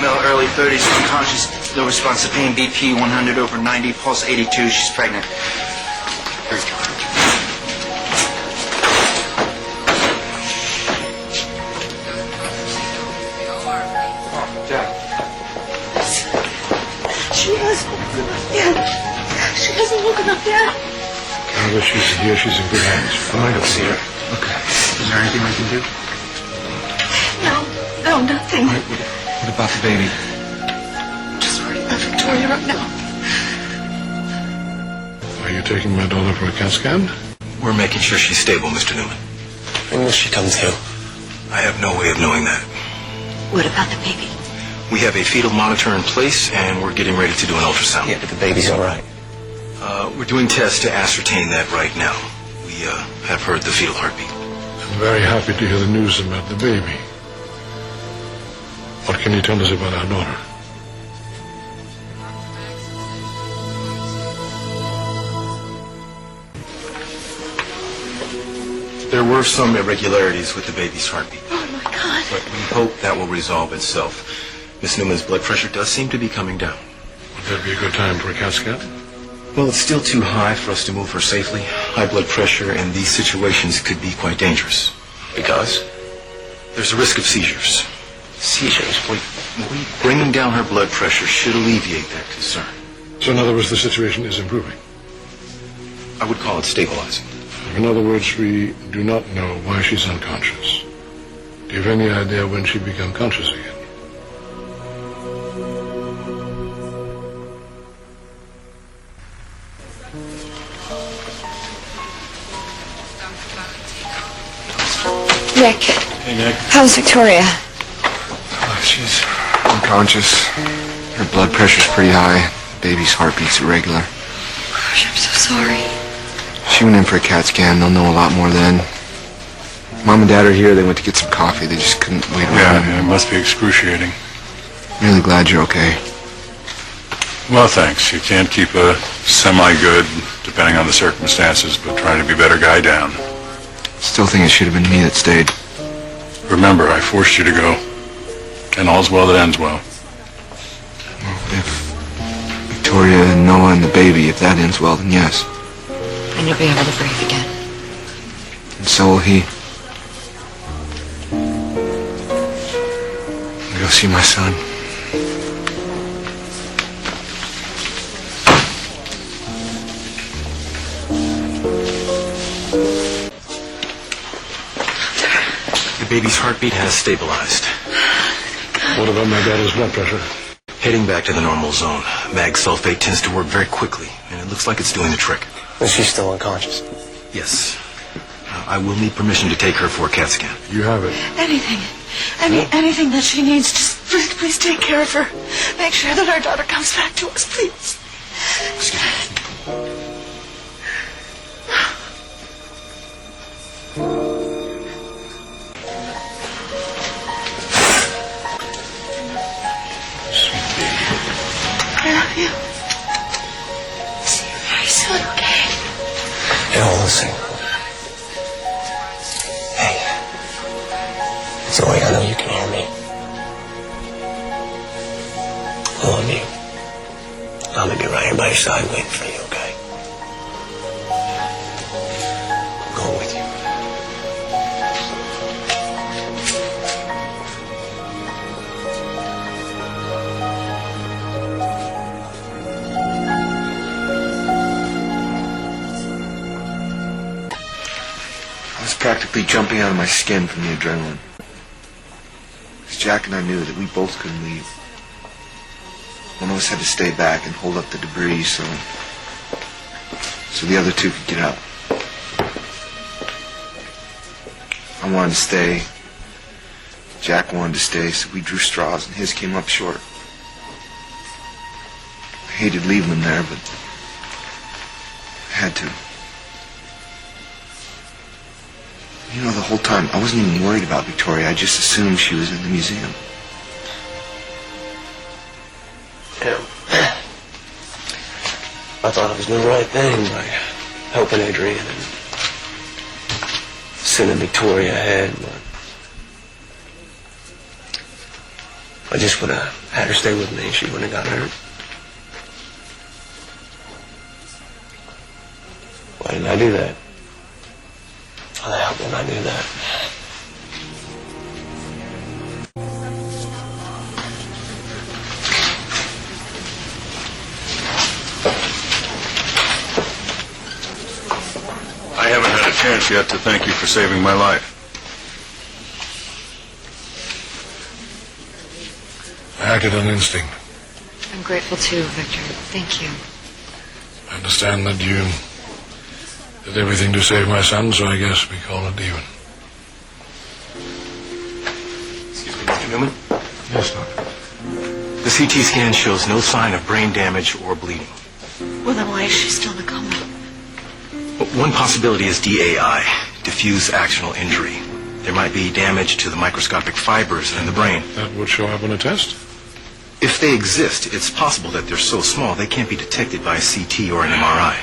female, early 30s, unconscious, no response to pain, BP 100/90, pulse 82. She's pregnant. She hasn't woken up yet. She hasn't woken up yet. Now that she's here, she's in good hands. I'm going to see her. Okay. Is there anything we can do? No, nothing. What about the baby? Just worried about Victoria right now. Are you taking my daughter for a CAT scan? We're making sure she's stable, Mr. Newman. When will she come to? I have no way of knowing that. What about the baby? We have a fetal monitor in place, and we're getting ready to do an ultrasound. Yeah, but the baby's all right. We're doing tests to ascertain that right now. We have heard the fetal heartbeat. I'm very happy to hear the news about the baby. What can you tell us about our daughter? There were some irregularities with the baby's heartbeat. Oh, my God. But we hope that will resolve itself. Miss Newman's blood pressure does seem to be coming down. Would that be a good time for a CAT scan? Well, it's still too high for us to move her safely. High blood pressure in these situations could be quite dangerous. Because? There's a risk of seizures. Seizures? Bringing down her blood pressure should alleviate that concern. So in other words, the situation is improving. I would call it stabilizing. In other words, we do not know why she's unconscious. Do you have any idea when she became conscious again? Nick. Hey, Nick. How's Victoria? She's unconscious. Her blood pressure's pretty high. Baby's heartbeat's irregular. Gosh, I'm so sorry. She went in for a CAT scan. They'll know a lot more then. Mom and Dad are here. They went to get some coffee. They just couldn't wait around. Yeah, it must be excruciating. Really glad you're okay. Well, thanks. You can't keep a semi-good, depending on the circumstances, but trying to be a better guy down. Still think it should have been me that stayed. Remember, I forced you to go. And all's well that ends well. If Victoria and Noah and the baby, if that ends well, then yes. And you'll be able to breathe again. And so will he. I'll go see my son. The baby's heartbeat has stabilized. What about my daughter's blood pressure? Heading back to the normal zone. Mag sulfate tends to work very quickly, and it looks like it's doing the trick. But she's still unconscious. Yes. I will need permission to take her for a CAT scan. You have it. Anything. Anything that she needs. Just please take care of her. Make sure that our daughter comes back to us, please. Excuse me. I love you. See you very soon, okay? Hey, hold on a second. Hey. Zoe, I know you can hear me. I love you. I'm gonna be right here by your side waiting for you, okay? I'm going with you. I was practically jumping out of my skin from the adrenaline. Because Jack and I knew that we both couldn't leave. One of us had to stay back and hold up the debris so the other two could get out. I wanted to stay. Jack wanted to stay, so we drew straws and his came up short. I hated leaving him there, but I had to. You know, the whole time, I wasn't even worried about Victoria. I just assumed she was in the museum. Yeah. I thought I was doing the right thing by helping Adrian and sending Victoria ahead, but I just would have had her stay with me, she wouldn't have gotten hurt. Why didn't I do that? Why the hell didn't I do that? I haven't had a chance yet to thank you for saving my life. I acted on instinct. I'm grateful too, Victor. Thank you. I understand that you did everything to save my son, so I guess we call it even. Excuse me, Mr. Newman? Yes, Doctor. The CT scan shows no sign of brain damage or bleeding. Well, then why is she still in a coma? One possibility is DAI, diffuse axonal injury. There might be damage to the microscopic fibers in the brain. That would show up on a test? If they exist, it's possible that they're so small they can't be detected by a CT or an MRI.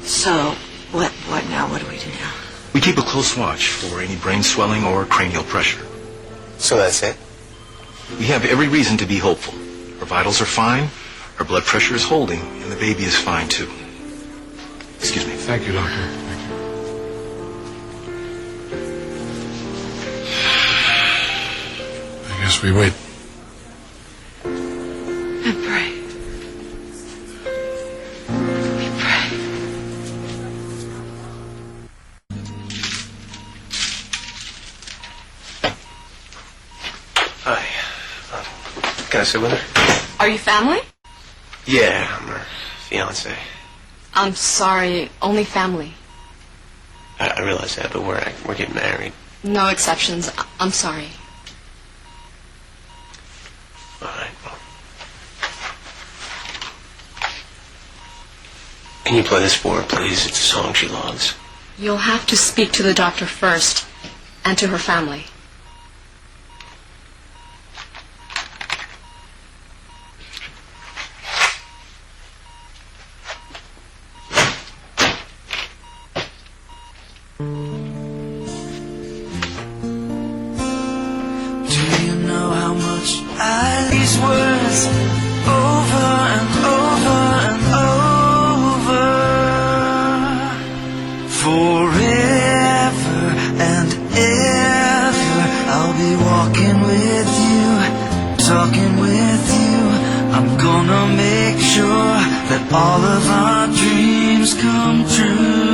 So, what now? What do we do now? We keep a close watch for any brain swelling or cranial pressure. So that's it? We have every reason to be hopeful. Her vitals are fine, her blood pressure is holding, and the baby is fine too. Excuse me. Thank you, Doctor. Thank you. I guess we wait. And pray. We pray. Hi. Can I sit with her? Are you family? Yeah, I'm her fiance. I'm sorry, only family. I realize that, but we're getting married. No exceptions. I'm sorry. All right. Well. Can you play this for her, please? It's a song she loves. You'll have to speak to the doctor first, and to her family. These words over and over and over, forever and ever. I'll be walking with you, talking with you. I'm gonna make sure that all of our dreams come true.